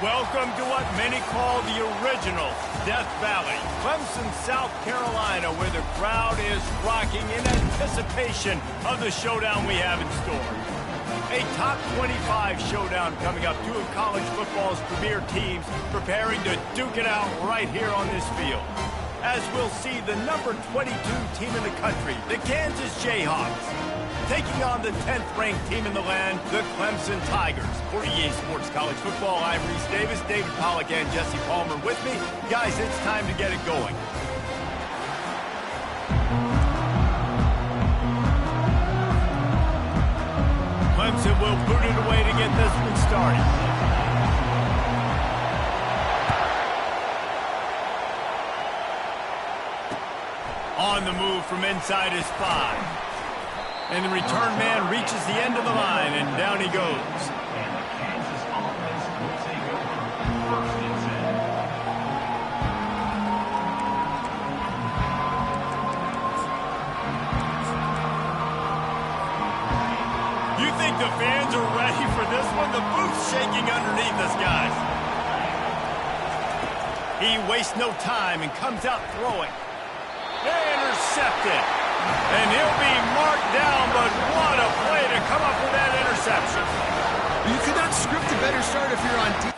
Welcome to what many call the original Death Valley, Clemson, South Carolina, where the crowd is rocking in anticipation of the showdown we have in store. A top 25 showdown coming up, two of college football's premier teams preparing to duke it out right here on this field. As we'll see the number 22 team in the country, the Kansas Jayhawks, taking on the 10th-ranked team in the land, the Clemson Tigers. For EA Sports College Football, I'm Reese Davis, David Pollack, and Jesse Palmer with me. Guys, it's time to get it going. Clemson will boot it away to get this one started. On the move from inside his 5. And the return man reaches the end of the line, and down he goes. You think the fans are ready for this one? The booth's shaking underneath us, guys. He wastes no time and comes out throwing. Intercepted. And he'll be marked down, but what a play to come up with that interception. You could not script a better start if you're on defense.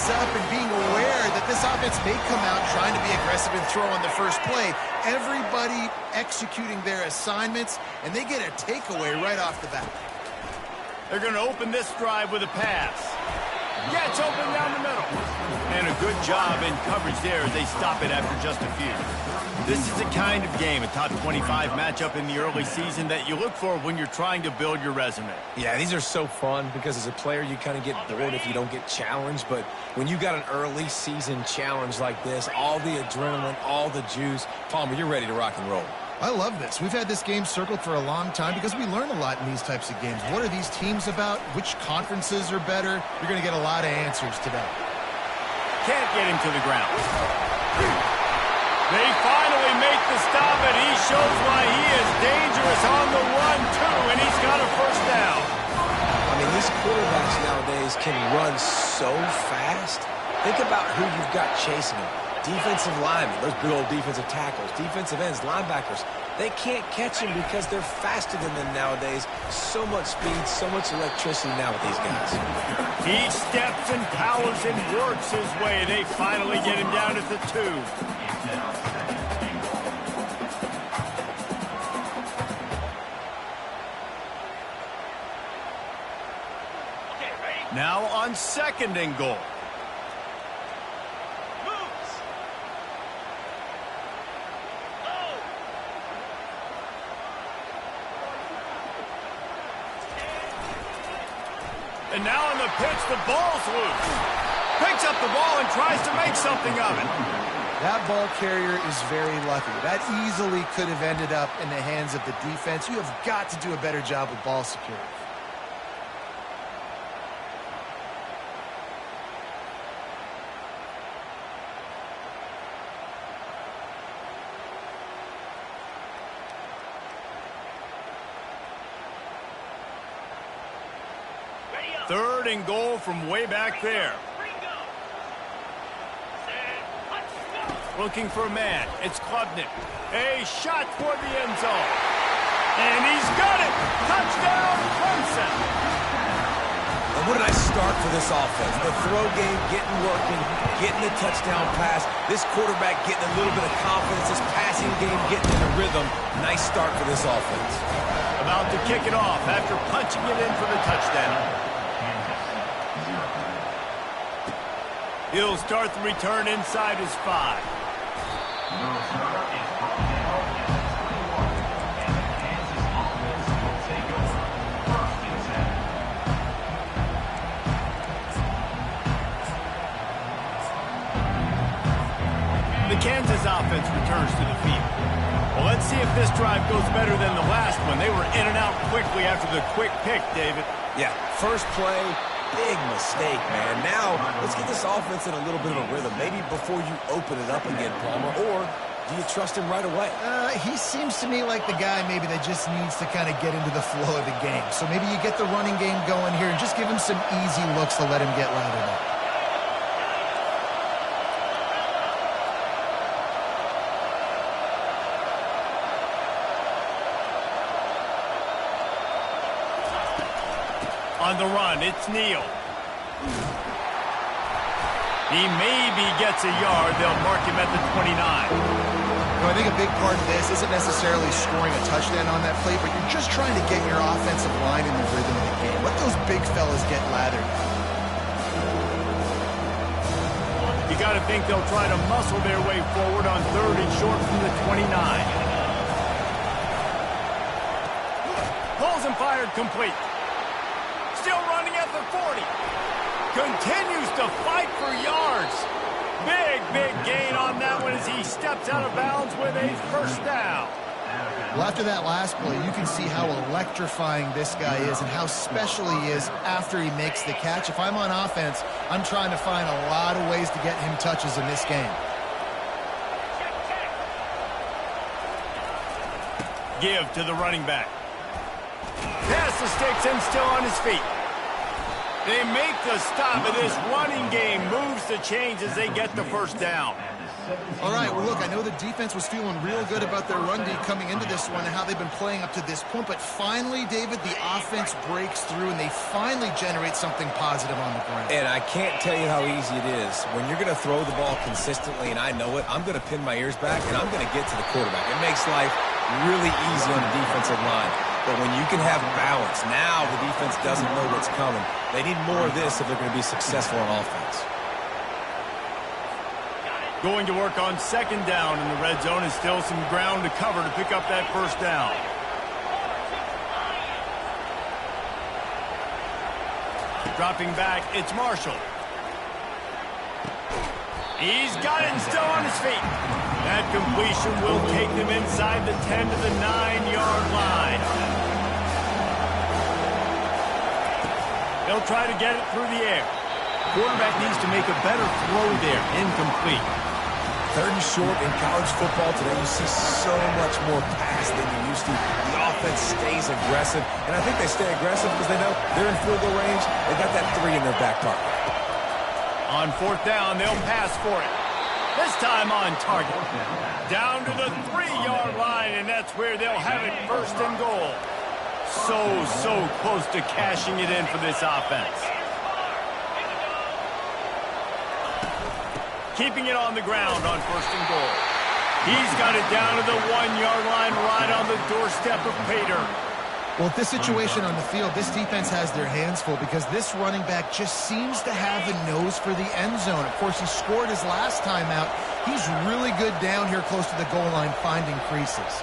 Up and being aware that this offense may come out trying to be aggressive and throw on the first play. Everybody executing their assignments, and they get a takeaway right off the bat. They're going to open this drive with a pass. Gets open down the middle. And a good job in coverage there as they stop it after just a few. This is the kind of game, a top 25 matchup in the early season, that you look for when you're trying to build your resume. Yeah, these are so fun because as a player, you kind of get bored if you don't get challenged. But when you got an early season challenge like this, all the adrenaline, all the juice, Palmer, you're ready to rock and roll. I love this. We've had this game circled for a long time because we learn a lot in these types of games. What are these teams about? Which conferences are better? You're going to get a lot of answers today. Can't get him to the ground. They finally make the stop, and he shows why he is dangerous on the run, too, and he's got a first down. I mean, these quarterbacks nowadays can run so fast. Think about who you've got chasing them. Defensive linemen, those big old defensive tackles, defensive ends, linebackers. They can't catch him because they're faster than them nowadays. So much speed, so much electricity now with these guys. He steps and powers and works his way. They finally get him down at the 2. Now on 2nd and goal. And now on the pitch, the ball's loose. Picks up the ball and tries to make something of it. That ball carrier is very lucky. That easily could have ended up in the hands of the defense. You have got to do a better job with ball security. Third and goal from way back there. Looking for a man. It's Klubnik. A shot toward the end zone. And he's got it. Touchdown, Clemson. what a nice start for this offense. The throw game getting working, getting the touchdown pass. This quarterback getting a little bit of confidence. This passing game getting in a rhythm. Nice start for this offense. About to kick it off after punching it in for the touchdown. He'll start the return inside his 5. The Kansas offense returns to the field. Well, let's see if this drive goes better than the last one. They were in and out quickly after the quick pick, David. Yeah, first play, big mistake, man. Now, let's get this offense in a little bit of a rhythm. Maybe before you open it up again, Palmer, or do you trust him right away? He seems to me like the guy maybe that just needs to kind of get into the flow of the game. So maybe you get the running game going here and just give him some easy looks to let him get lathered up. On the run, it's Neal. He maybe gets a yard. They'll mark him at the 29. I think a big part of this isn't necessarily scoring a touchdown on that play, but you're just trying to get your offensive line in the rhythm of the game. Let those big fellas get lathered. You got to think they'll try to muscle their way forward on 3rd and short from the 29. Pulls and fired complete. Still running at the 40. Continues to fight for yards. Big gain on that one as he steps out of bounds with a first down. Well, after that last play, you can see how electrifying this guy is and how special he is after he makes the catch. If I'm on offense, I'm trying to find a lot of ways to get him touches in this game. Give to the running back. Pass the sticks and still on his feet. They make the stop, and this running game moves the chains as they get the first down. All right, well, look, I know the defense was feeling real good about their run D coming into this one and how they've been playing up to this point, but finally, David, the offense breaks through, and they finally generate something positive on the ground. And I can't tell you how easy it is. When you're going to throw the ball consistently, and I know it, I'm going to pin my ears back, and I'm going to get to the quarterback. It makes life really easy on the defensive line. But when you can have balance, now the defense doesn't know what's coming. They need more of this if they're going to be successful on offense. Going to work on 2nd down in the red zone is still some ground to cover to pick up that first down. Dropping back, it's Marshall. He's got it and still on his feet. That completion will take them inside the 10 to the 9-yard line. They'll try to get it through the air. Quarterback needs to make a better throw there. Incomplete. 3rd and short in college football today, you see so much more pass than you used to. The offense stays aggressive, and I think they stay aggressive because they know they're in field goal range. They got that 3 in their back pocket. On 4th down, they'll pass for it. This time on target. Down to the 3-yard line, and that's where they'll have it 1st and goal. So close to cashing it in for this offense. Keeping it on the ground on 1st and goal. He's got it down to the 1-yard line right on the doorstep of Pater. Well, with this situation on the field, this defense has their hands full because this running back just seems to have a nose for the end zone. Of course, he scored his last time out. He's really good down here close to the goal line finding creases.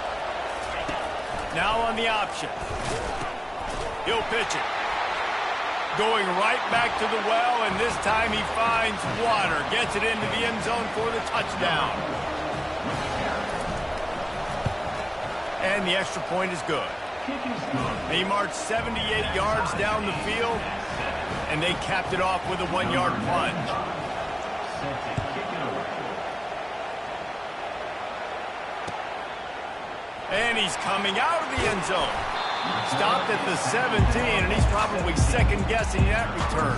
Now on the option. He'll pitch it. Going right back to the well, and this time he finds water. Gets it into the end zone for the touchdown. And the extra point is good. They marched 78 yards down the field, and they capped it off with a 1-yard plunge. And he's coming out of the end zone. Stopped at the 17, and he's probably second-guessing that return.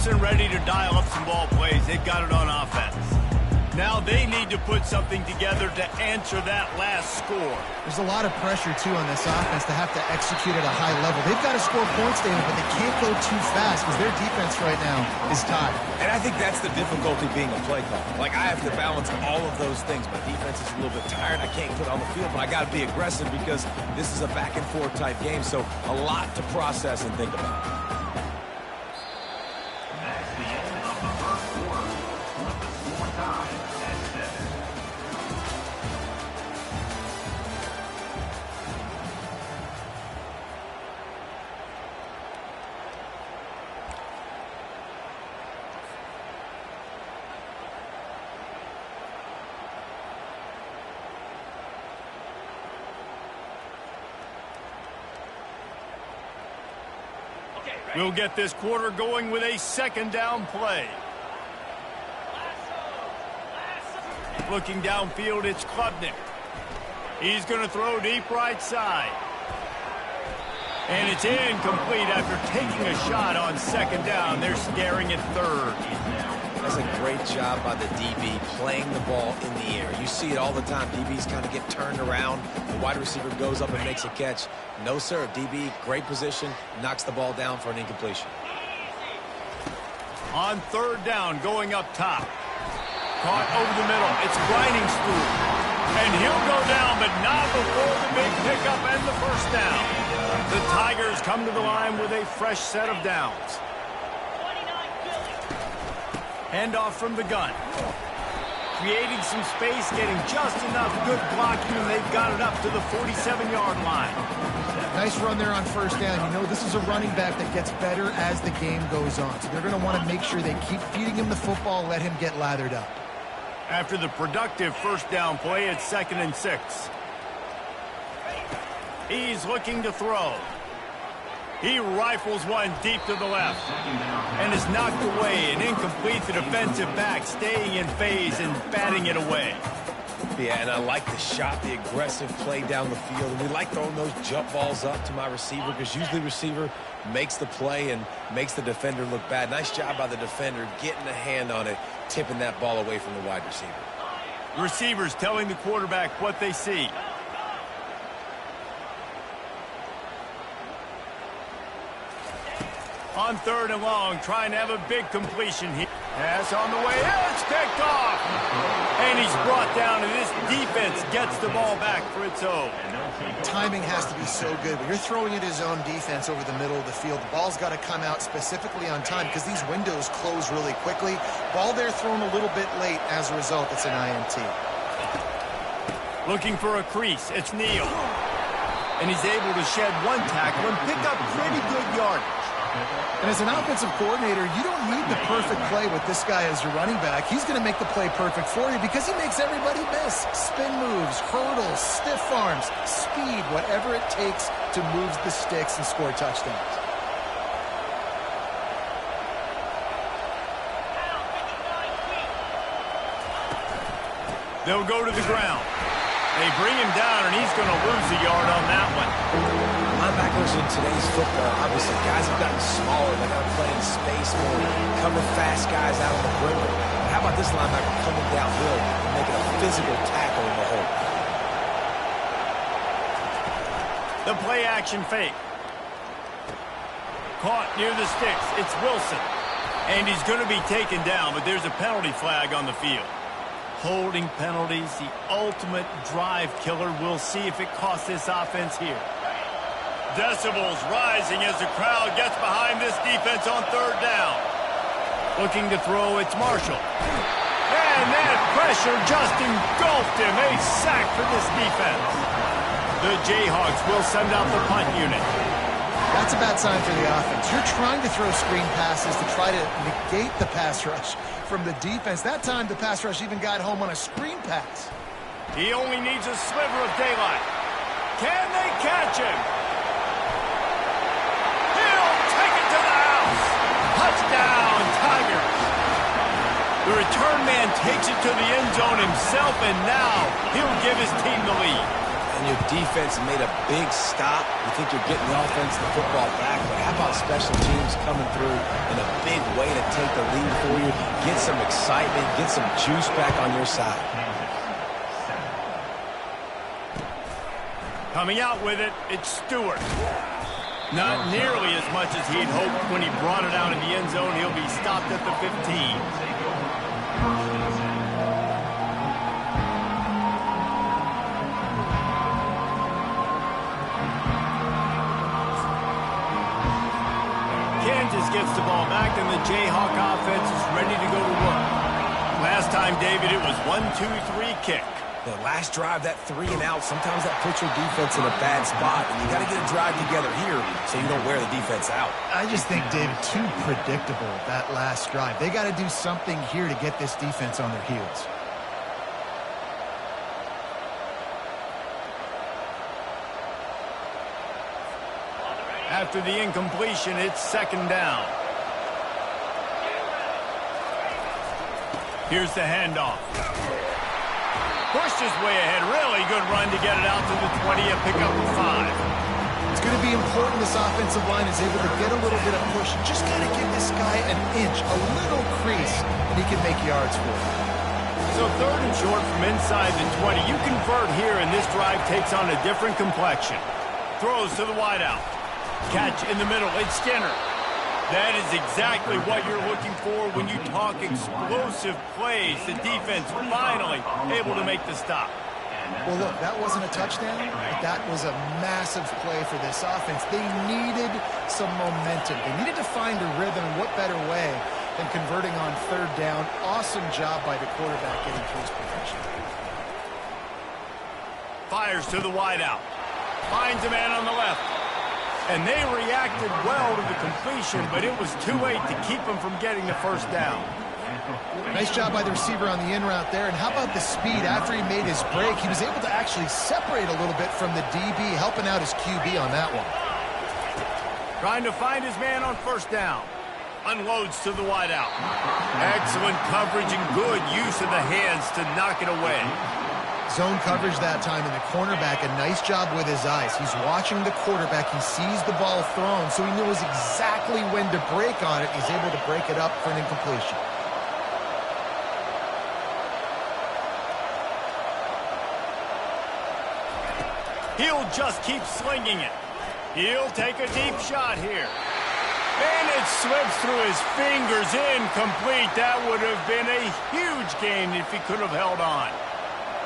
Clemson ready to dial up some ball plays. They've got it on offense. Now they need to put something together to answer that last score. There's a lot of pressure, too, on this offense to have to execute at a high level. They've got to score points, David, but they can't go too fast because their defense right now is tired. And I think that's the difficulty being a play caller. Like, I have to balance all of those things. My defense is a little bit tired. I can't put it on the field, but I got to be aggressive because this is a back-and-forth type game, so a lot to process and think about. We'll get this quarter going with a second down play. Looking downfield, it's Klubnik. He's going to throw deep right side. And it's incomplete after taking a shot on second down. They're staring at third. That's a great job by the DB playing the ball in the air. You see it all the time. DBs kind of get turned around. The wide receiver goes up and makes a catch. No, sir. DB, great position, knocks the ball down for an incompletion. On third down, going up top. Caught over the middle. It's grinding Spool. And he'll go down, but not before the big pickup and the first down. The Tigers come to the line with a fresh set of downs. Handoff from the gun. Creating some space, getting just enough good blocking, and they've got it up to the 47-yard line. Nice run there on first down. You know, this is a running back that gets better as the game goes on. So they're going to want to make sure they keep feeding him the football, let him get lathered up. After the productive first down play, it's 2nd and 6. He's looking to throw. He rifles one deep to the left and is knocked away and incomplete. The defensive back staying in phase and batting it away. Yeah, and I like the shot, the aggressive play down the field. And we like throwing those jump balls up to my receiver because usually the receiver makes the play and makes the defender look bad. Nice job by the defender getting a hand on it, tipping that ball away from the wide receiver. Receivers telling the quarterback what they see. On third and long, trying to have a big completion here. Pass on the way. It's picked off. And he's brought down, and this defense gets the ball back for its own. Timing has to be so good. When you're throwing at his own defense over the middle of the field, the ball's got to come out specifically on time because these windows close really quickly. Ball there thrown a little bit late. As a result, it's an INT. Looking for a crease. It's Neal. And he's able to shed one tackle and pick up pretty good yardage. And as an offensive coordinator, you don't need the perfect play with this guy as your running back. He's going to make the play perfect for you because he makes everybody miss. Spin moves, hurdles, stiff arms, speed, whatever it takes to move the sticks and score touchdowns. They'll go to the ground. They bring him down, and he's going to lose a yard on that one. Linebackers in today's football, obviously, guys have gotten smaller. They got to play in space more, cover fast guys out on the perimeter. But how about this linebacker coming downhill and making a physical tackle in the hole? The play action fake. Caught near the sticks. It's Wilson. And he's going to be taken down, but there's a penalty flag on the field. Holding penalties, the ultimate drive killer. We'll see if it costs this offense here. Decibels rising as the crowd gets behind this defense on third down. Looking to throw, it's Marshall. And that pressure just engulfed him. A sack for this defense. The Jayhawks will send out the punt unit. That's a bad sign for the offense. You're trying to throw screen passes to try to negate the pass rush from the defense. That time, the pass rush even got home on a screen pass. He only needs a sliver of daylight. Can they catch him? He'll take it to the house. Touchdown, Tigers. The return man takes it to the end zone himself, and now he'll give his team the lead. And your defense made a big stop. You think you're getting the offense the football back, but how about special teams coming through in a big way to take the lead for you, get some excitement, get some juice back on your side. Coming out with it, it's Stewart. Not nearly as much as he'd hoped when he brought it out in the end zone. He'll be stopped at the 15. Kansas gets the ball back, and the Jayhawk offense is ready to go to work. Last time, David, it was 1-2-3 kick. The last drive, that 3 and out, sometimes that puts your defense in a bad spot, and you got to get a drive together here so you don't wear the defense out. I just think, David, too predictable, that last drive. They got to do something here to get this defense on their heels. After the incompletion, it's second down. Here's the handoff. Pushed his way ahead. Really good run to get it out to the 20 and pick up the 5. It's going to be important this offensive line is able to get a little bit of push. Just got to give this guy an inch, a little crease, and he can make yards for it. So third and short from inside the 20. You convert here, and this drive takes on a different complexion. Throws to the wideout. Catch in the middle. It's Skinner. That is exactly what you're looking for when you talk explosive plays. The defense finally able to make the stop. Well, look, that wasn't a touchdown, but that was a massive play for this offense. They needed some momentum. They needed to find a rhythm, and what better way than converting on third down. Awesome job by the quarterback getting to his position. Fires to the wideout. Finds a man on the left. And they reacted well to the completion, but it was too late to keep them from getting the first down. Nice job by the receiver on the in route there. And how about the speed? After he made his break, he was able to actually separate a little bit from the DB, helping out his QB on that one. Trying to find his man on first down. Unloads to the wideout. Excellent coverage and good use of the hands to knock it away. Zone coverage that time, and the cornerback, a nice job with his eyes. He's watching the quarterback. He sees the ball thrown, so he knows exactly when to break on it. He's able to break it up for an incompletion. He'll just keep slinging it. He'll take a deep shot here. And it slips through his fingers, incomplete. That would have been a huge gain if he could have held on.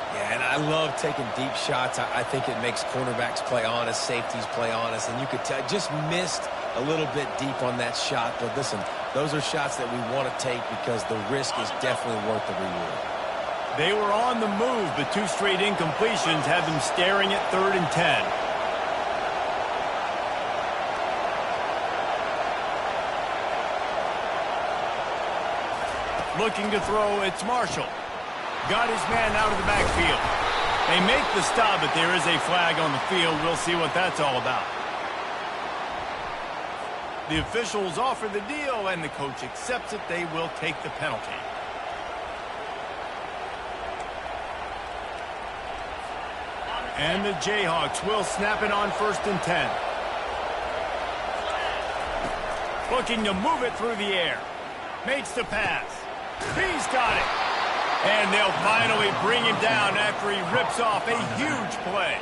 Yeah, and I love taking deep shots. I think it makes cornerbacks play honest, safeties play honest, and you could tell just missed a little bit deep on that shot. But listen, those are shots that we want to take because the risk is definitely worth the reward. They were on the move, but 2 straight incompletions have them staring at 3rd and 10. Looking to throw, it's Marshall. Got his man out of the backfield. They make the stop, but there is a flag on the field. We'll see what that's all about. The officials offer the deal, and the coach accepts it. They will take the penalty. And the Jayhawks will snap it on 1st and 10. Looking to move it through the air. Makes the pass. He's got it. And they'll finally bring him down after he rips off a huge play.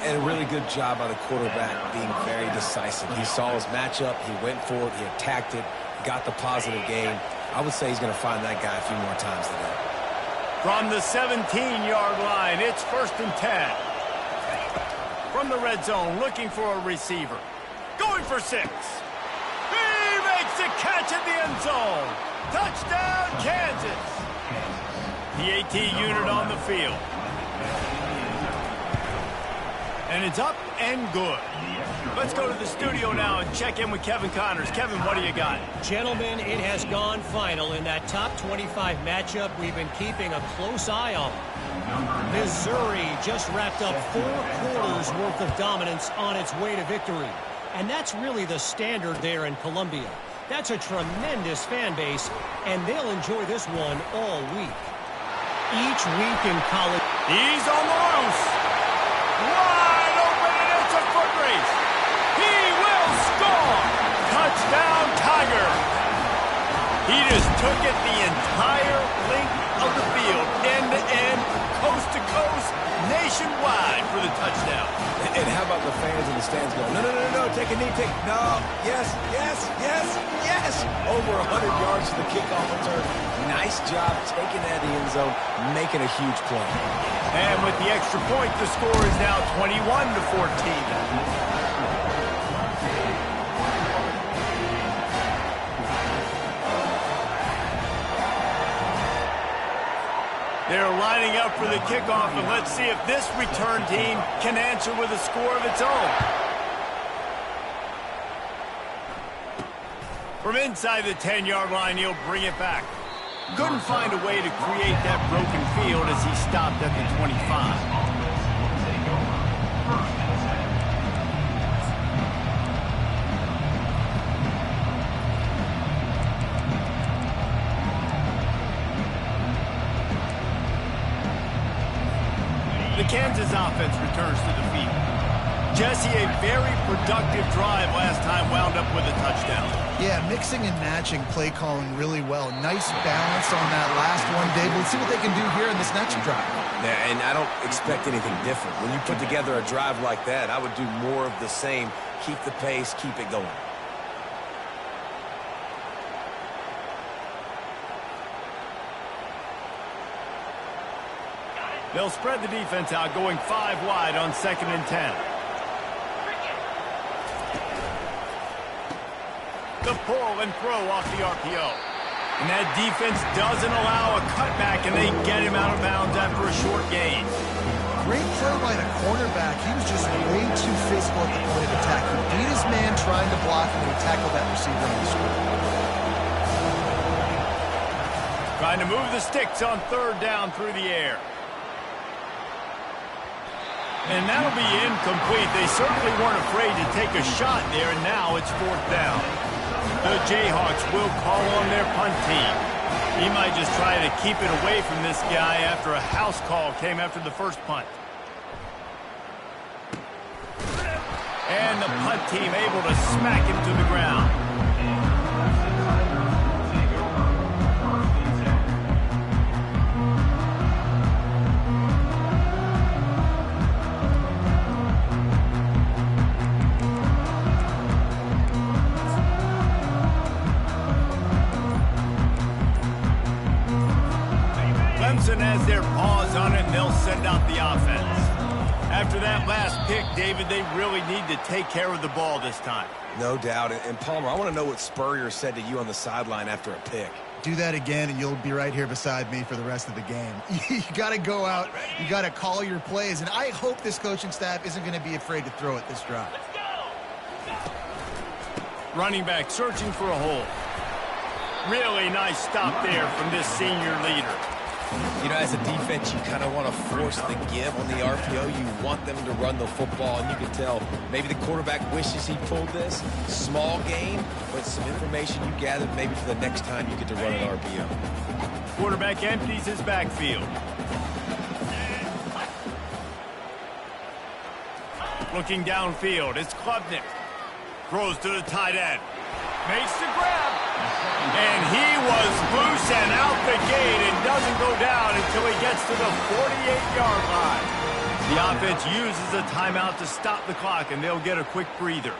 And a really good job by the quarterback being very decisive. He saw his matchup, he went for it, he attacked it, got the positive gain. I would say he's going to find that guy a few more times today. From the 17-yard line, it's 1st and 10. From the red zone, looking for a receiver. Going for 6. He makes the catch at the end zone. Touchdown, Kansas. The AT unit on the field. And it's up and good. Let's go to the studio now and check in with Kevin Connors. Kevin, what do you got? Gentlemen, it has gone final in that top 25 matchup we've been keeping a close eye on. Missouri just wrapped up 4 quarters worth of dominance on its way to victory. And that's really the standard there in Columbia. That's a tremendous fan base, and they'll enjoy this one all week. Each week in college. He's on the loose. And how about the fans in the stands going, no, no, no, no, take a knee, no, yes, yes, yes, yes. Over 100 yards to the kickoff return. Nice job taking that in the end zone, making a huge play. And with the extra point, the score is now 21-14. They're lining up for the kickoff, and let's see if this return team can answer with a score of its own. From inside the 10-yard line, he'll bring it back. Couldn't find a way to create that broken field as he stopped at the 25. The Kansas offense returns to the field. Jesse, a very productive drive last time, wound up with a touchdown. Yeah, mixing and matching play calling really well. Nice balance on that last one, Dave. Let's see what they can do here in this next drive. Yeah, and I don't expect anything different. When you put together a drive like that, I would do more of the same. Keep the pace, keep it going. They'll spread the defense out, going 5 wide on 2nd and 10. The pull and throw off the RPO. And that defense doesn't allow a cutback, and they get him out of bounds after a short gain. Great play by the cornerback. He was just way too physical at the point of attack. He beat his man trying to block, and he tackled that receiver on the screen. Trying to move the sticks on 3rd down through the air. And that'll be incomplete. They certainly weren't afraid to take a shot there, and now it's 4th down. The Jayhawks will call on their punt team. He might just try to keep it away from this guy after a house call came after the first punt. And the punt team able to smack him to the ground. Has their paws on it, and they'll send out the offense. After that last pick, David, they really need to take care of the ball this time. No doubt. And Palmer, I want to know what Spurrier said to you on the sideline after a pick. Do that again, and you'll be right here beside me for the rest of the game. You got to go out. You got to call your plays, and I hope this coaching staff isn't going to be afraid to throw it this drive. Running back searching for a hole. Really nice stop there from this senior leader. You know, as a defense, you kind of want to force the give on the RPO. You want them to run the football, and you can tell maybe the quarterback wishes he pulled this. Small gain, but some information you gathered maybe for the next time you get to run an RPO. Quarterback empties his backfield. Looking downfield, it's Klubnik. Throws to the tight end. Makes the grab. And he was loose and out the gate and doesn't go down until he gets to the 48-yard line. The offense uses a timeout to stop the clock, and they'll get a quick breather.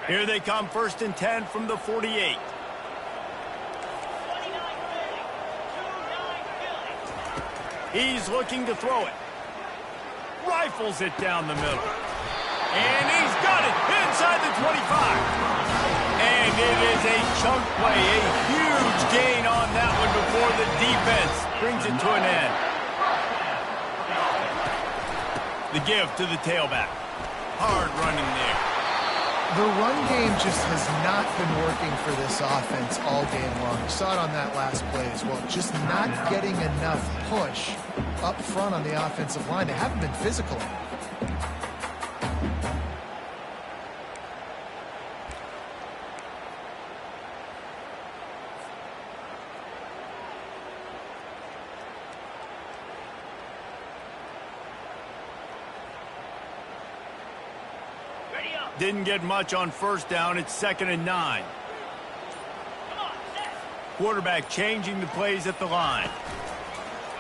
Here they come, 1st and 10 from the 48. He's looking to throw it. Rifles it down the middle. And he's got it inside the 25. And it is a chunk play, a huge gain on that one before the defense brings it to an end. The give to the tailback. Hard running there. The run game just has not been working for this offense all game long. You saw it on that last play as well. Just not getting enough push up front on the offensive line. They haven't been physical enough. Didn't get much on 1st down. It's 2nd and 9. Quarterback changing the plays at the line.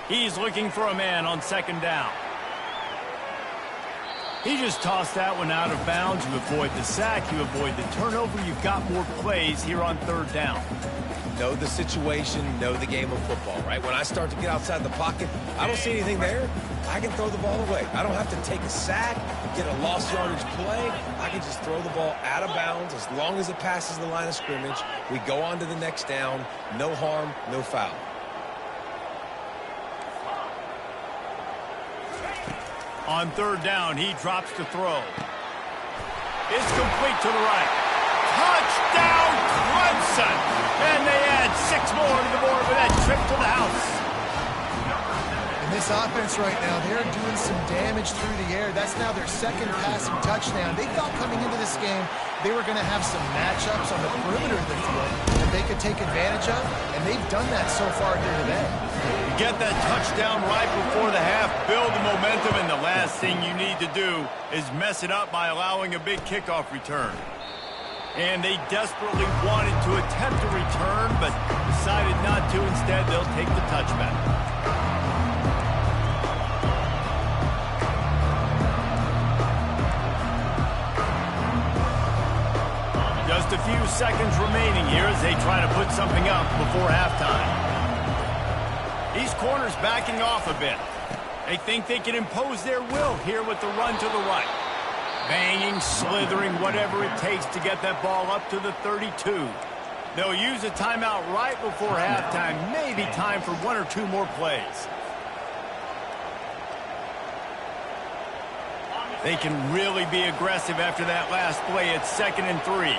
He's looking for a man on 2nd down. He just tossed that one out of bounds. You avoid the sack, you avoid the turnover. You've got more plays here on third down. Know the situation, know the game of football, right? When I start to get outside the pocket, I don't see anything there. I can throw the ball away. I don't have to take a sack, get a lost yardage play. I can just throw the ball out of bounds as long as it passes the line of scrimmage. We go on to the next down. No harm, no foul. On third down, he drops to throw. It's complete to the right. Touchdown, Clemson! And they add 6 more to the board with that trip to the house. And this offense right now, they're doing some damage through the air. That's now their second passing touchdown. They thought coming into this game they were going to have some matchups on the perimeter of the field that they could take advantage of, and they've done that so far here today. Get that touchdown right before the half, build the momentum, and the last thing you need to do is mess it up by allowing a big kickoff return. And they desperately wanted to attempt a return, but decided not to. Instead, they'll take the touchback. Just a few seconds remaining here as they try to put something up before halftime. These corners backing off a bit. They think they can impose their will here with the run to the right. Banging, slithering, whatever it takes to get that ball up to the 32. They'll use a timeout right before halftime. Maybe time for 1 or 2 more plays. They can really be aggressive after that last play. It's 2nd and 3.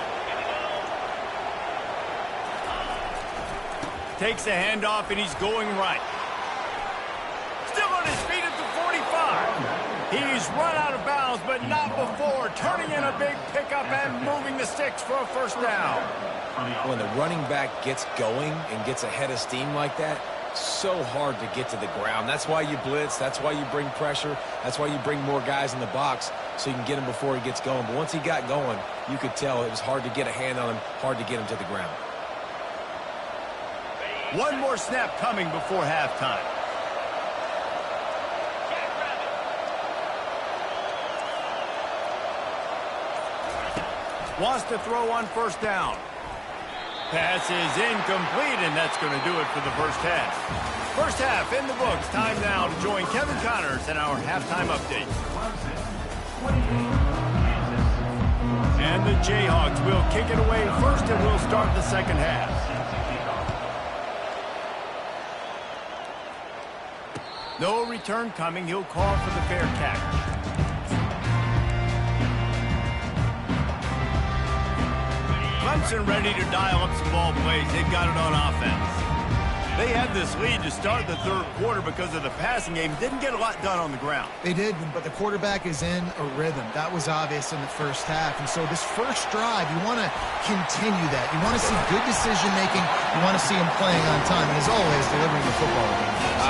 Takes the handoff, and he's going right. Still on his feet at the 45. He's run out of bounds, but not before. Turning in a big pickup and moving the sticks for a first down. When the running back gets going and gets ahead of steam like that, so hard to get to the ground. That's why you blitz. That's why you bring pressure. That's why you bring more guys in the box so you can get him before he gets going. But once he got going, you could tell it was hard to get a hand on him, hard to get him to the ground. One more snap coming before halftime. Wants to throw on first down. Pass is incomplete, and that's going to do it for the first half. First half in the books. Time now to join Kevin Connors in our halftime update. And the Jayhawks will kick it away first, and we'll start the second half. No return coming. He'll call for the fair catch. Clemson ready to dial up some ball plays. They've got it on offense. They had this lead to start the third quarter because of the passing game. Didn't get a lot done on the ground. They did, but the quarterback is in a rhythm. That was obvious in the first half. And so this first drive, you want to continue that. You want to see good decision-making. You want to see him playing on time. And as always, delivering the football.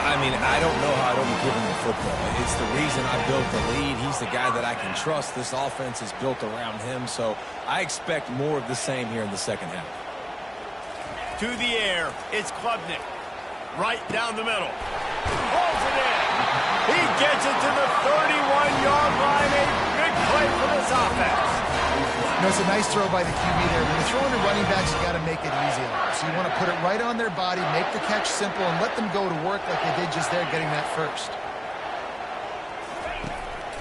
I mean, I don't know how I don't give him the football. It's the reason I built the lead. He's the guy that I can trust. This offense is built around him. So I expect more of the same here in the second half. To the air, it's Klubnik. Right down the middle. Pulls it in. He gets it to the 31-yard line. A big play for this offense. You know, it's a nice throw by the QB there. When you're throwing to running backs, you got to make it easy. So you want to put it right on their body, make the catch simple, and let them go to work like they did just there, getting that first.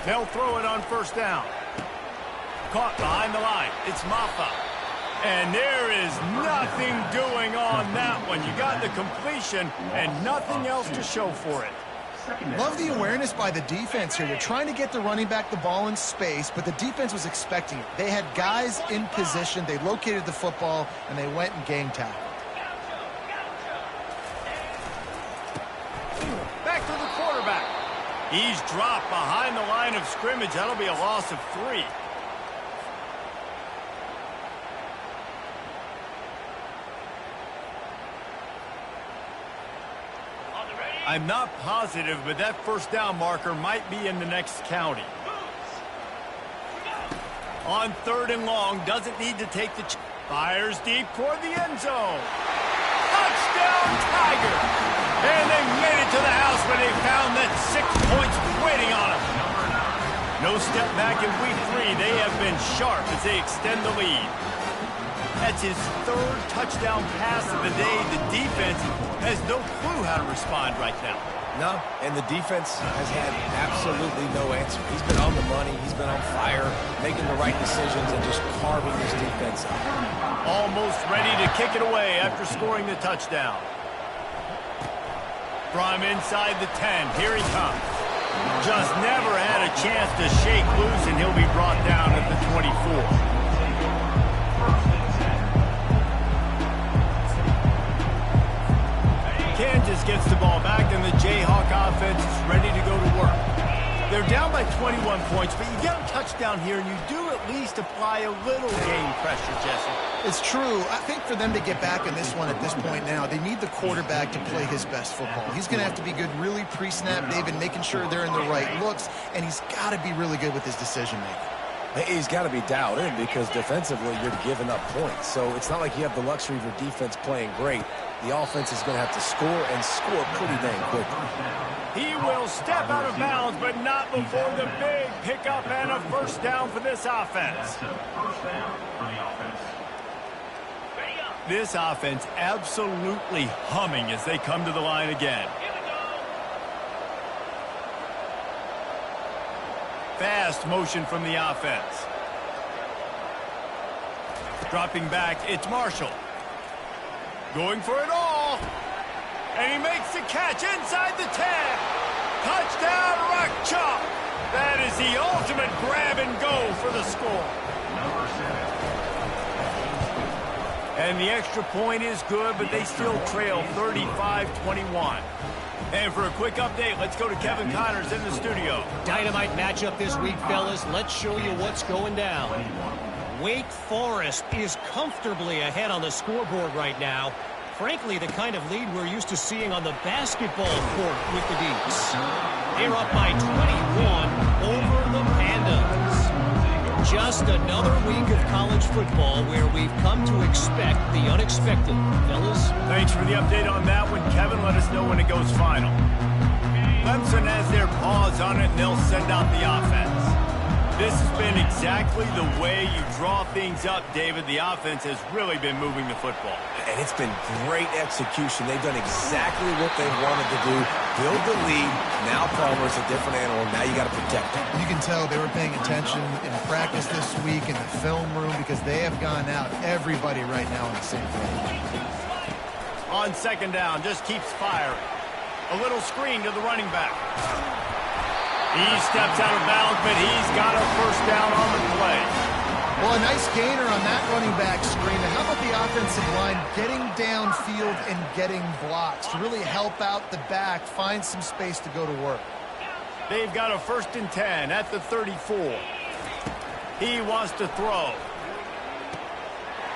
They'll throw it on first down. Caught behind the line. It's Maffa. And there is nothing doing on that one. You got the completion and nothing else to show for it. Love the awareness by the defense here. They're trying to get the running back the ball in space, but the defense was expecting it. They had guys in position. They located the football, and they went and gang tackled. Back to the quarterback. He's dropped behind the line of scrimmage. That'll be a loss of 3. I'm not positive, but that first down marker might be in the next county. On third and long, doesn't need to take the... Fires deep toward the end zone. Touchdown, Tiger! And they made it to the house when they found that 6 points waiting on them. No No step back in week 3. They have been sharp as they extend the lead. That's his 3rd touchdown pass of the day. The defense has no clue how to respond right now. No, and the defense has had absolutely no answer. He's been on the money. He's been on fire, making the right decisions and just carving this defense up. Almost ready to kick it away after scoring the touchdown. From inside the 10, here he comes. Just never had a chance to shake loose, and he'll be brought down at the 24. Kansas gets the ball back, and the Jayhawk offense is ready to go to work. They're down by 21 points, but you get a touchdown here, and you do at least apply a little game pressure, Jesse. It's true. I think for them to get back in this one at this point now, they need the quarterback to play his best football. He's going to have to be good really pre-snap, David, making sure they're in the right looks, and he's got to be really good with his decision-making. He's got to be dialed in because defensively you're giving up points. So it's not like you have the luxury of your defense playing great. The offense is going to have to score and score pretty dang quickly. He will step out of bounds, but not before the big pickup and a first down for this offense. This offense absolutely humming as they come to the line again. Fast motion from the offense. Dropping back, it's Marshall. Going for it all. And he makes the catch inside the 10. Touchdown, Rock Chalk. That is the ultimate grab and go for the score. And the extra point is good, but they still trail 35-21. And for a quick update, let's go to Kevin Connors in the studio. Dynamite matchup this week, fellas. Let's show you what's going down. Wake Forest is comfortably ahead on the scoreboard right now. Frankly, the kind of lead we're used to seeing on the basketball court with the Deeks. They're up by 21 over the Pandas. Just another week of college football where we've come to expect the unexpected. Fellas? Thanks for the update on that one, Kevin. Let us know when it goes final. Clemson has their paws on it, and they'll send out the offense. This has been exactly the way you draw things up, David. The offense has really been moving the football. And it's been great execution. They've done exactly what they wanted to do. Build the lead. Now Palmer's a different animal. Now you got to protect him. You can tell they were paying attention in practice this week in the film room because they have gone out, everybody right now on the same page. On second down, just keeps firing. A little screen to the running back. He steps out of bounds, but he's got a first down on the play. Well, a nice gainer on that running back screen. How about the offensive line getting downfield and getting blocks to really help out the back, find some space to go to work? They've got a 1st and 10 at the 34. He wants to throw.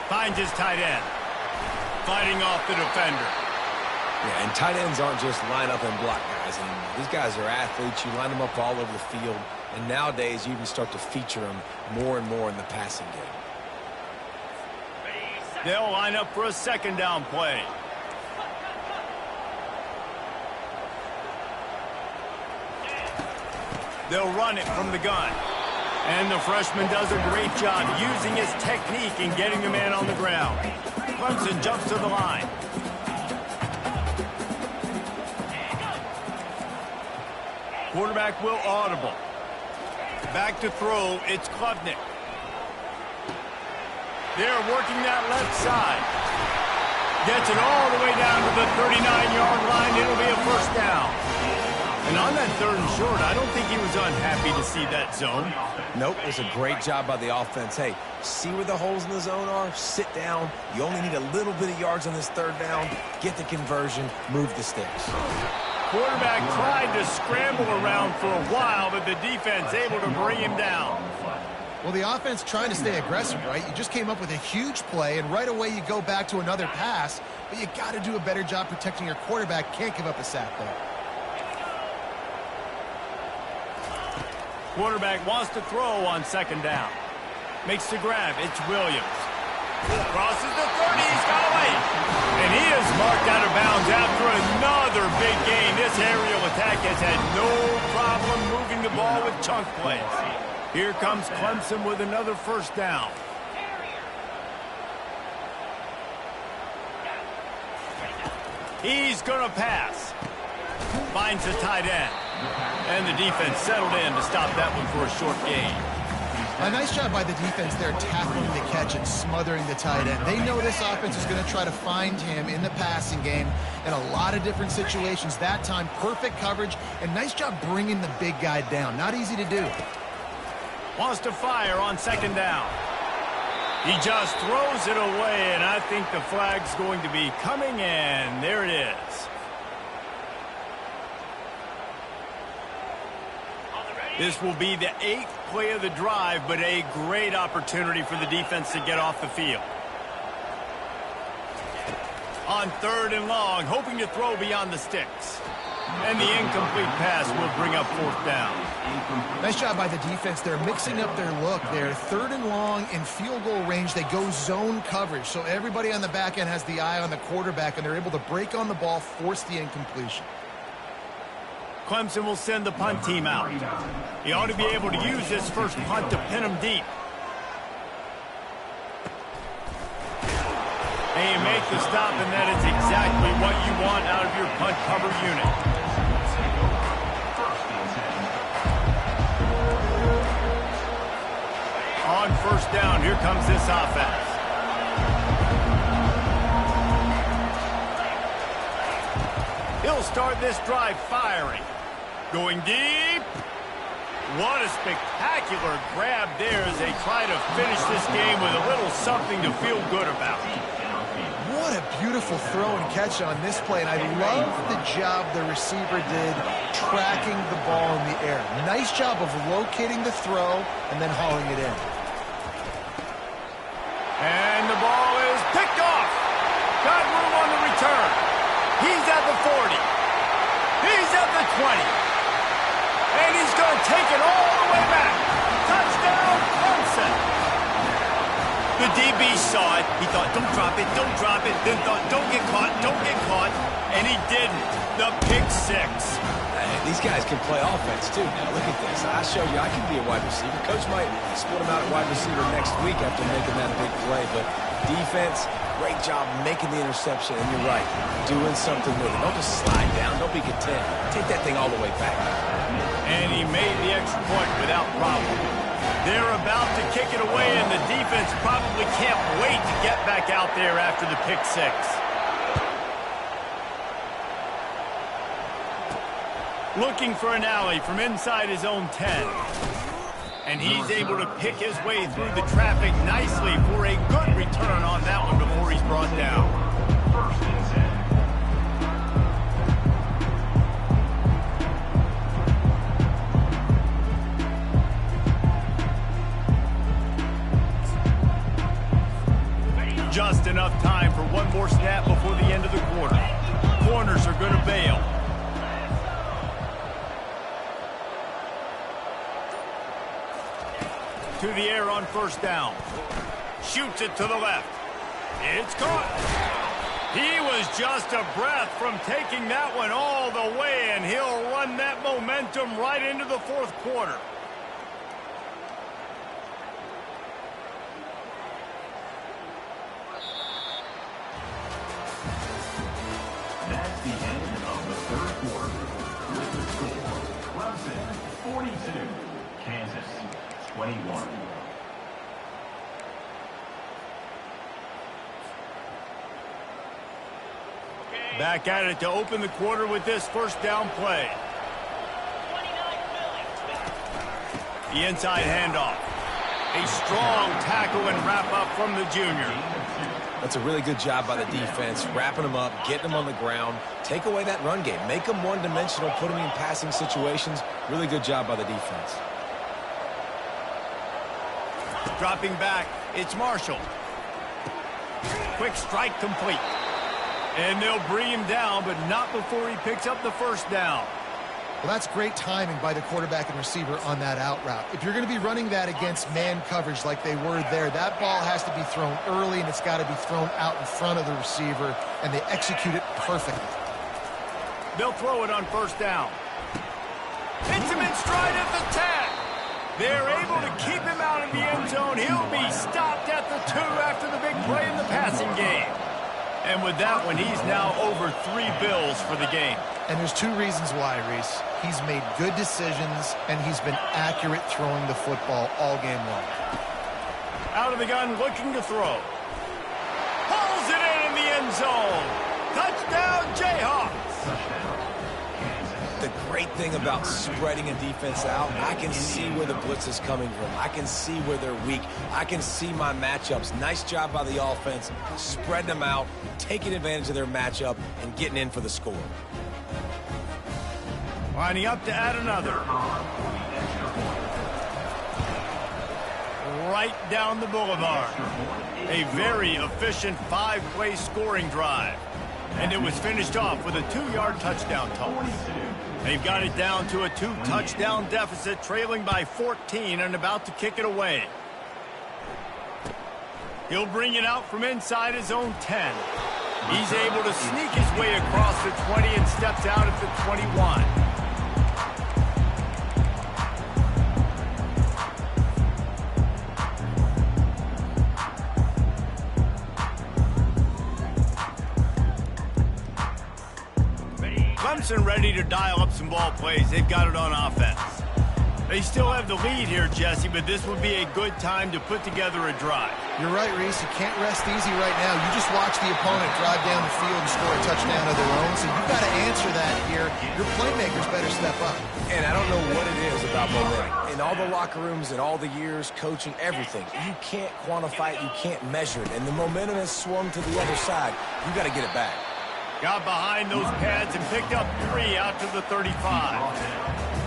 Finds his tight end. Fighting off the defender. Yeah, and tight ends aren't just line up and block guys anymore. These guys are athletes. You line them up all over the field. And nowadays, you even start to feature them more and more in the passing game. They'll line up for a second down play. They'll run it from the gun. And the freshman does a great job using his technique and getting the man on the ground. Clemson jumps to the line. Quarterback will audible. Back to throw, it's Klubnik. They're working that left side. Gets it all the way down to the 39-yard line. It'll be a first down. And on that 3rd and short, I don't think he was unhappy to see that zone. Nope, it was a great job by the offense. Hey, see where the holes in the zone are? Sit down. You only need a little bit of yards on this 3rd down. Get the conversion. Move the sticks. Quarterback tried to scramble around for a while, but the defense able to bring him down. Well, the offense trying to stay aggressive, right? You just came up with a huge play, and right away you go back to another pass, but you got to do a better job protecting your quarterback. Can't give up a sack there. Quarterback wants to throw on second down. Makes the grab. It's Williams. Crosses the 30. He's got away. And he is marked out of bounds after another big gain. This aerial attack has had no problem moving the ball with chunk plays. Here comes Clemson with another first down. He's going to pass. Finds the tight end. And the defense settled in to stop that one for a short gain. A nice job by the defense there, tackling the catch and smothering the tight end. They know this offense is going to try to find him in the passing game in a lot of different situations. That time, perfect coverage, and nice job bringing the big guy down. Not easy to do. Wants to fire on second down. He just throws it away, and I think the flag's going to be coming in. There it is. This will be the 8th play of the drive, but a great opportunity for the defense to get off the field. On 3rd and long, hoping to throw beyond the sticks. And the incomplete pass will bring up 4th down. Nice job by the defense. They're mixing up their look. They're 3rd and long in field goal range. They go zone coverage, so everybody on the back end has the eye on the quarterback, and they're able to break on the ball, force the incompletion. Clemson will send the punt team out. He ought to be able to use this first punt to pin him deep. And you make the stop, and that is exactly what you want out of your punt cover unit. On first down, here comes this offense. He'll start this drive firing. Going deep. What a spectacular grab there as they try to finish this game with a little something to feel good about. What a beautiful throw and catch on this play, and I love the job the receiver did tracking the ball in the air. Nice job of locating the throw and then hauling it in. And the ball is picked off. Got room on the return. He's at the 40. He's at the 20. And he's going to take it all the way back. Touchdown, Clemson. The DB saw it. He thought, don't drop it, don't drop it. Then thought, don't get caught, don't get caught. And he didn't. The pick six. These guys can play offense, too. Now, look at this. I showed you I can be a wide receiver. Coach might split him out at wide receiver next week after making that big play. But defense, great job making the interception. And you're right, doing something with it. Don't just slide down. Don't be content. Take that thing all the way back. And he made the extra point without problem. They're about to kick it away, and the defense probably can't wait to get back out there after the pick six. Looking for an alley from inside his own 10. And he's able to pick his way through the traffic nicely for a good return on that one before he's brought down. Just enough time for one more snap before the end of the quarter. Corners are going to bail. To the air on first down. Shoots it to the left. It's caught. He was just a breath from taking that one all the way, and he'll run that momentum right into the fourth quarter. That's the end of the third quarter. With the score, Clemson 42, Kansas 21. Back at it to open the quarter with this first down play. The inside handoff. A strong tackle and wrap up from the junior. That's a really good job by the defense, wrapping them up, getting them on the ground. Take away that run game. Make them one-dimensional, put them in passing situations. Really good job by the defense. Dropping back, it's Marshall. Quick strike complete. And they'll bring him down, but not before he picks up the first down. Well, that's great timing by the quarterback and receiver on that out route. If you're going to be running that against man coverage like they were there, that ball has to be thrown early, and it's got to be thrown out in front of the receiver, and they execute it perfectly. They'll throw it on first down. Hits him in stride at the 10. They're able to keep him out of the end zone. He'll be stopped at the 2 after the big play in the passing game. And with that one, he's now over 3 bills for the game. And there's 2 reasons why, Reese. He's made good decisions, and he's been accurate throwing the football all game long. Out of the gun, looking to throw. Pulls it in the end zone. Touchdown, Jayhawks. The great thing about spreading a defense out, I can see where the blitz is coming from. I can see where they're weak. I can see my matchups. Nice job by the offense, spreading them out, taking advantage of their matchup, and getting in for the score. Lining up to add another. Right down the boulevard. A very efficient 5-play scoring drive. And it was finished off with a 2-yard touchdown toss. They've got it down to a 2-touchdown deficit, trailing by 14 and about to kick it away. He'll bring it out from inside his own 10. He's able to sneak his way across the 20 and steps out at the 21. Clemson ready to dial up some ball plays. They've got it on offense. They still have the lead here, Jesse, but this would be a good time to put together a drive. You're right, Reese. You can't rest easy right now. You just watch the opponent drive down the field and score a touchdown of their own, so you've got to answer that here. Your playmakers better step up. And I don't know what it is about momentum. In all the locker rooms and all the years, coaching, everything, you can't quantify it, you can't measure it. And the momentum has swung to the other side. You got to get it back. Got behind those pads and picked up 3 out to the 35.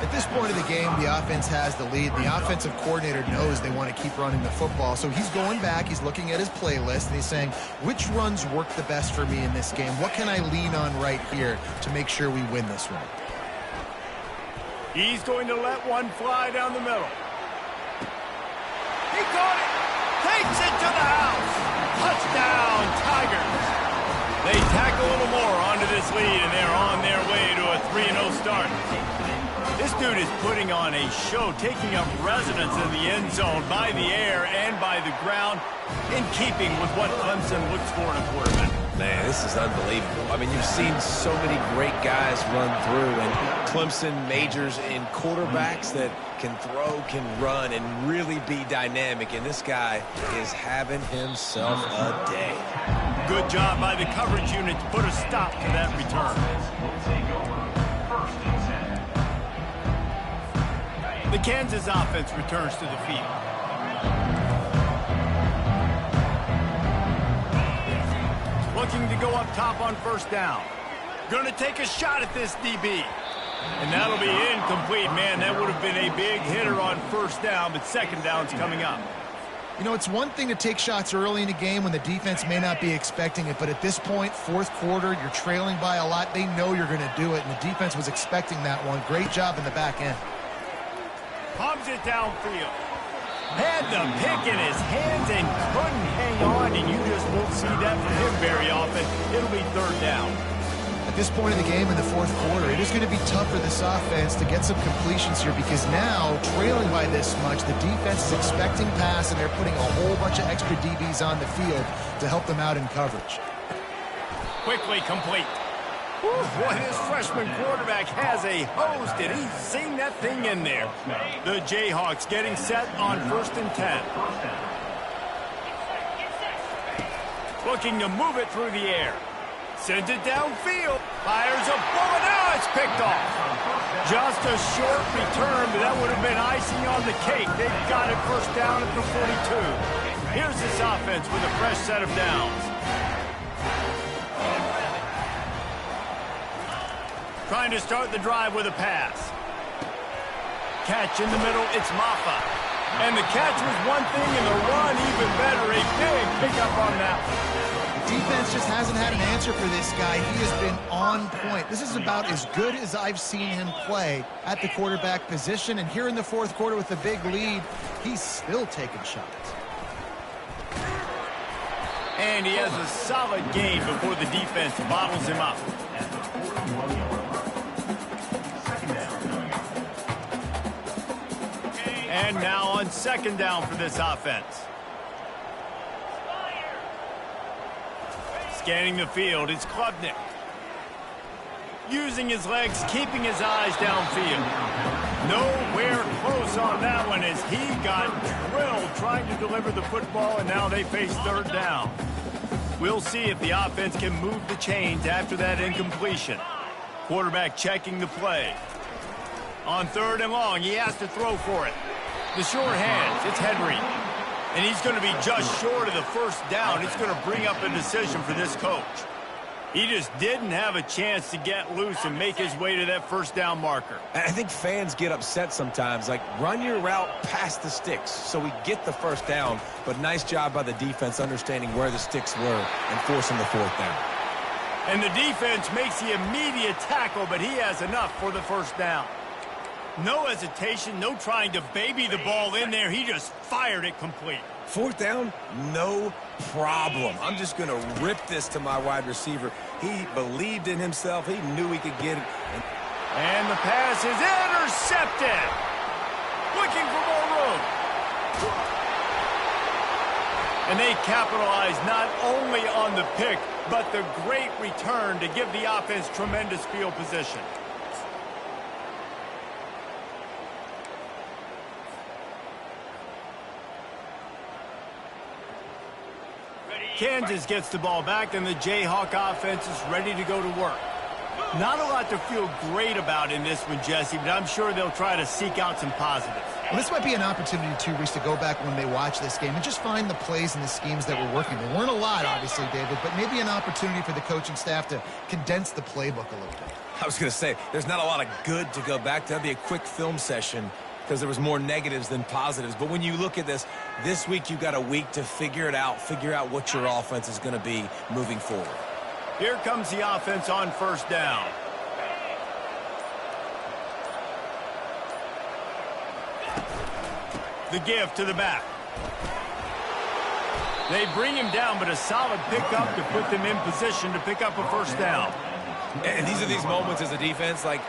At this point of the game, the offense has the lead. The offensive coordinator knows they want to keep running the football. So he's going back, he's looking at his playlist, and he's saying, which runs work the best for me in this game? What can I lean on right here to make sure we win this one? He's going to let one fly down the middle. He caught it! Takes it to the house! Touchdown, Tigers! They tack a little more onto this lead, and they're on their way to a 3-0 start. This dude is putting on a show, taking up residence in the end zone by the air and by the ground, in keeping with what Clemson looks for in a quarterback. Man, this is unbelievable. I mean, you've seen so many great guys run through, and Clemson majors in quarterbacks that can throw, can run, and really be dynamic, and this guy is having himself a day. Good job by the coverage unit to put a stop to that return. The Kansas offense returns to the field. Looking to go up top on first down. Going to take a shot at this DB. And that'll be incomplete. Man, that would have been a big hitter on first down, but second down's coming up. You know, it's one thing to take shots early in a game when the defense may not be expecting it, but at this point, fourth quarter, you're trailing by a lot. They know you're going to do it, and the defense was expecting that one. Great job in the back end. Pumps it downfield. Had the pick in his hands and couldn't hang on, and you just won't see that from him very often. It'll be third down. At this point in the game in the fourth quarter, it is going to be tough for this offense to get some completions here because now, trailing by this much, the defense is expecting pass, and they're putting a whole bunch of extra DBs on the field to help them out in coverage. Quickly complete. Boy, this freshman quarterback has a hose. Did he sing that thing in there? The Jayhawks getting set on 1st and 10. Looking to move it through the air. Sends it downfield. Fires a bullet. Now it's picked off. Just a short return, but that would have been icing on the cake. They've got it first down at the 42. Here's this offense with a fresh set of downs. Trying to start the drive with a pass. Catch in the middle, it's Maffa. And the catch was one thing, and the run even better. A big pickup on that one. The defense just hasn't had an answer for this guy. He has been on point. This is about as good as I've seen him play at the quarterback position. And here in the fourth quarter with a big lead, he's still taking shots. And he has a solid game before the defense bottles him up. And now on second down for this offense. Scanning the field, it's Klubnik. Using his legs, keeping his eyes downfield. Nowhere close on that one as he got drilled trying to deliver the football, and now they face third down. We'll see if the offense can move the chains after that incompletion. Quarterback checking the play. On third and long, he has to throw for it. The short hands, it's Henry. And he's going to be just short of the first down. It's going to bring up a decision for this coach. He just didn't have a chance to get loose and make his way to that first down marker. I think fans get upset sometimes. Like, run your route past the sticks so we get the first down. But nice job by the defense understanding where the sticks were and forcing the fourth down. And the defense makes the immediate tackle, but he has enough for the first down. No hesitation, no trying to baby the ball in there. He just fired it complete. Fourth down, no problem. I'm just going to rip this to my wide receiver. He believed in himself. He knew he could get it. And the pass is intercepted. Looking for more room. And they capitalize not only on the pick, but the great return to give the offense tremendous field position. Kansas gets the ball back, and the Jayhawk offense is ready to go to work. Not a lot to feel great about in this one, Jesse, but I'm sure they'll try to seek out some positives. Well, this might be an opportunity, too, Reese, to go back when they watch this game and just find the plays and the schemes that were working. There weren't a lot, obviously, David, but maybe an opportunity for the coaching staff to condense the playbook a little bit. I was going to say, there's not a lot of good to go back to. That'd be a quick film session because there was more negatives than positives. But when you look at this week you got a week to figure it out, figure out what your offense is going to be moving forward. Here comes the offense on first down. The give to the back. They bring him down, but a solid pickup to put them in position to pick up a first down. And these are these moments as a defense, like,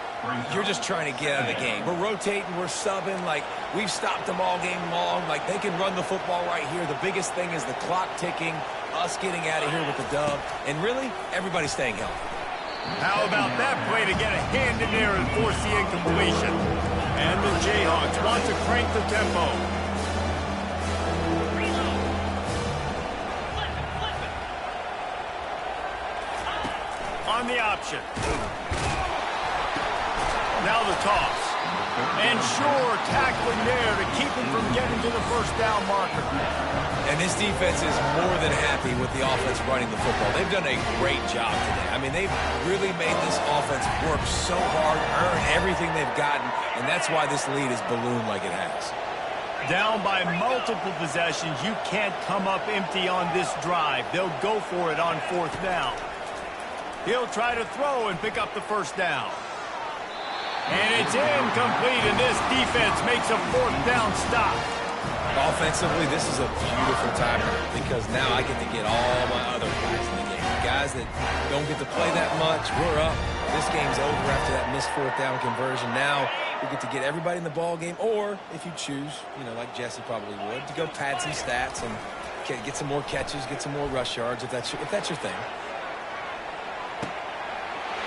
you're just trying to get out of the game. We're rotating, we're subbing, like, we've stopped them all game long. Like, they can run the football right here. The biggest thing is the clock ticking, us getting out of here with the dub, and really, everybody staying healthy. How about that play to get a hand in there and force the incompletion? And the Jayhawks want to crank the tempo. On the option. Now the toss. And sure, tackling there to keep him from getting to the first down marker. And this defense is more than happy with the offense running the football. They've done a great job today. I mean, they've really made this offense work so hard, earn everything they've gotten, and that's why this lead is ballooned like it has. Down by multiple possessions, you can't come up empty on this drive. They'll go for it on fourth down. He'll try to throw and pick up the first down. And it's incomplete, and this defense makes a fourth down stop. Offensively, this is a beautiful time because now I get to get all my other guys in the game. Guys that don't get to play that much, we're up. This game's over after that missed fourth down conversion. Now we get to get everybody in the ball game, or if you choose, like Jesse probably would, to go pad some stats and get some more catches, get some more rush yards if that's your thing.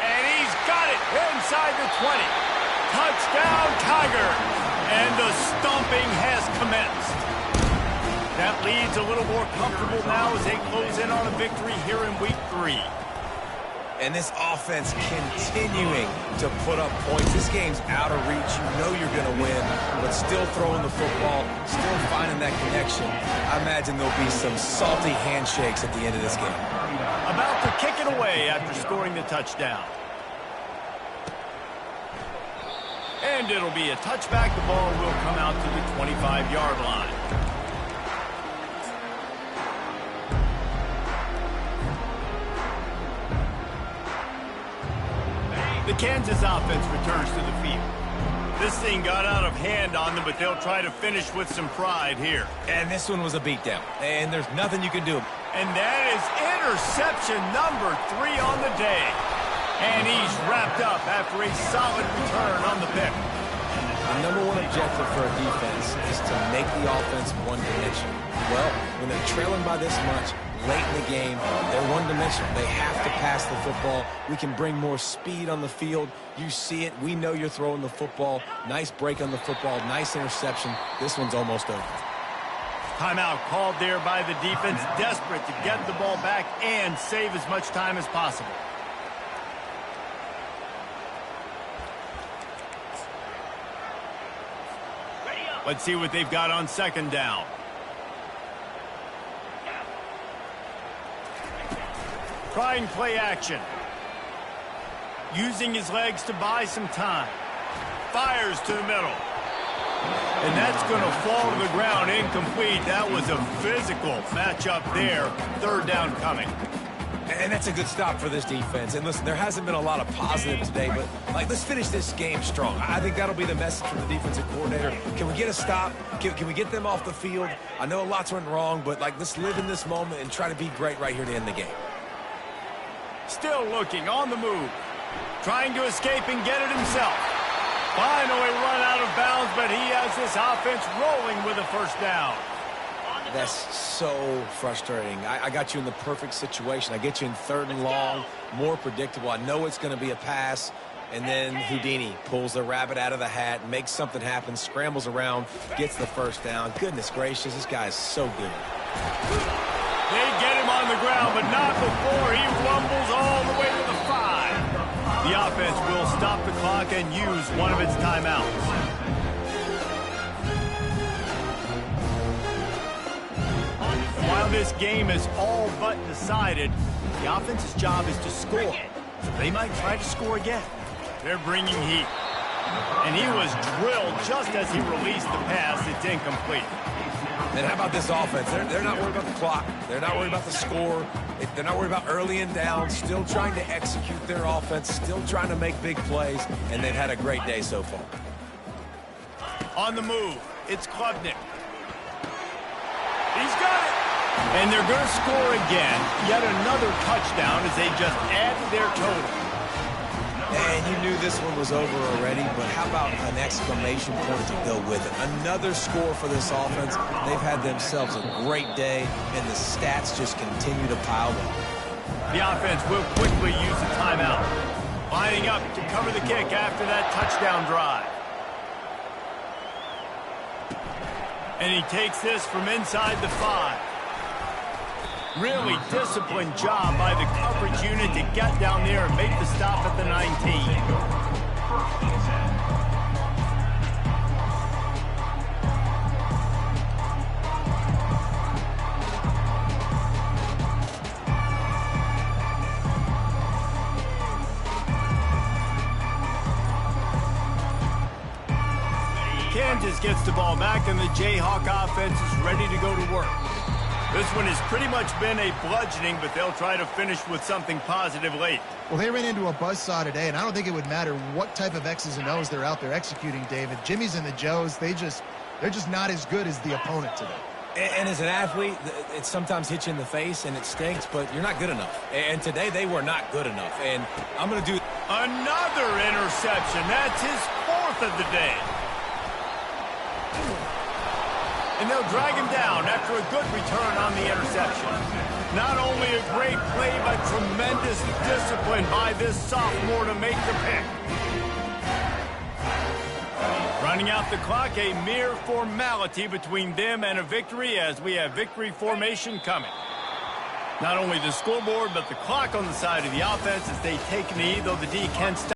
And he's got it inside the 20. Touchdown, Tigers! And the stomping has commenced. That lead's a little more comfortable now as they close in on a victory here in Week 3. And this offense continuing to put up points. This game's out of reach. You know you're going to win, but still throwing the football, still finding that connection. I imagine there'll be some salty handshakes at the end of this game. About to kick it away after scoring the touchdown. And it'll be a touchback. The ball will come out to the 25-yard line. The Kansas offense returns to the field. This thing got out of hand on them, but they'll try to finish with some pride here. And this one was a beatdown, and there's nothing you can do. And that is interception number 3 on the day. And he's wrapped up after a solid return on the pick. The number one objective for a defense is to make the offense one-dimensional. Well, when they're trailing by this much, late in the game, they're one-dimensional. They have to pass the football. We can bring more speed on the field. You see it. We know you're throwing the football. Nice break on the football. Nice interception. This one's almost over. Timeout called there by the defense, desperate to get the ball back and save as much time as possible. Let's see what they've got on second down. Trying play action. Using his legs to buy some time. Fires to the middle. And that's going to fall to the ground incomplete. That was a physical matchup there. Third down coming. And that's a good stop for this defense. And listen, there hasn't been a lot of positive today, but let's finish this game strong. I think that'll be the message from the defensive coordinator. Can we get a stop? Can we get them off the field? I know lots went wrong, but let's live in this moment and try to be great right here to end the game. Still looking on the move. Trying to escape and get it himself. Finally run out of bounds, but he has this offense rolling with a first down. That's so frustrating. I got you in the perfect situation. I get you in third and long, more predictable. I know it's going to be a pass, and then Houdini pulls the rabbit out of the hat, makes something happen, scrambles around, gets the first down. Goodness gracious, this guy is so good. They get him on the ground, but not before he rumbles all the way to the 5. The offense will stop the clock and use one of its timeouts. While this game is all but decided, the offense's job is to score. So they might try to score again. They're bringing heat. And he was drilled just as he released the pass. It's incomplete. And how about this offense? They're not worried about the clock. They're not worried about the score. They're not worried about early and down. Still trying to execute their offense. Still trying to make big plays. And they've had a great day so far. On the move, it's Klubnik. He's got it. And they're going to score again. Yet another touchdown as they just add to their total. And you knew this one was over already, but how about an exclamation point to go with it? Another score for this offense. They've had themselves a great day, and the stats just continue to pile up. The offense will quickly use the timeout. Lining up to cover the kick after that touchdown drive. And he takes this from inside the 5. Really disciplined job by the coverage unit to get down there and make the stop at the 19. Kansas gets the ball back, and the Jayhawk offense is ready to go to work. This one has pretty much been a bludgeoning, but they'll try to finish with something positive late. Well, they ran into a buzzsaw today, and I don't think it would matter what type of X's and O's they're out there executing, David. Jimmy's and the Joes, they're just not as good as the opponent today. And as an athlete, it sometimes hits you in the face, and it stinks, but you're not good enough. And today, they were not good enough. And I'm going to do another interception. That's his 4th of the day. And they'll drag him down after a good return on the interception. Not only a great play, but tremendous discipline by this sophomore to make the pick. Running out the clock, a mere formality between them and a victory as we have victory formation coming. Not only the scoreboard, but the clock on the side of the offense as they take a knee, though the D can't stop.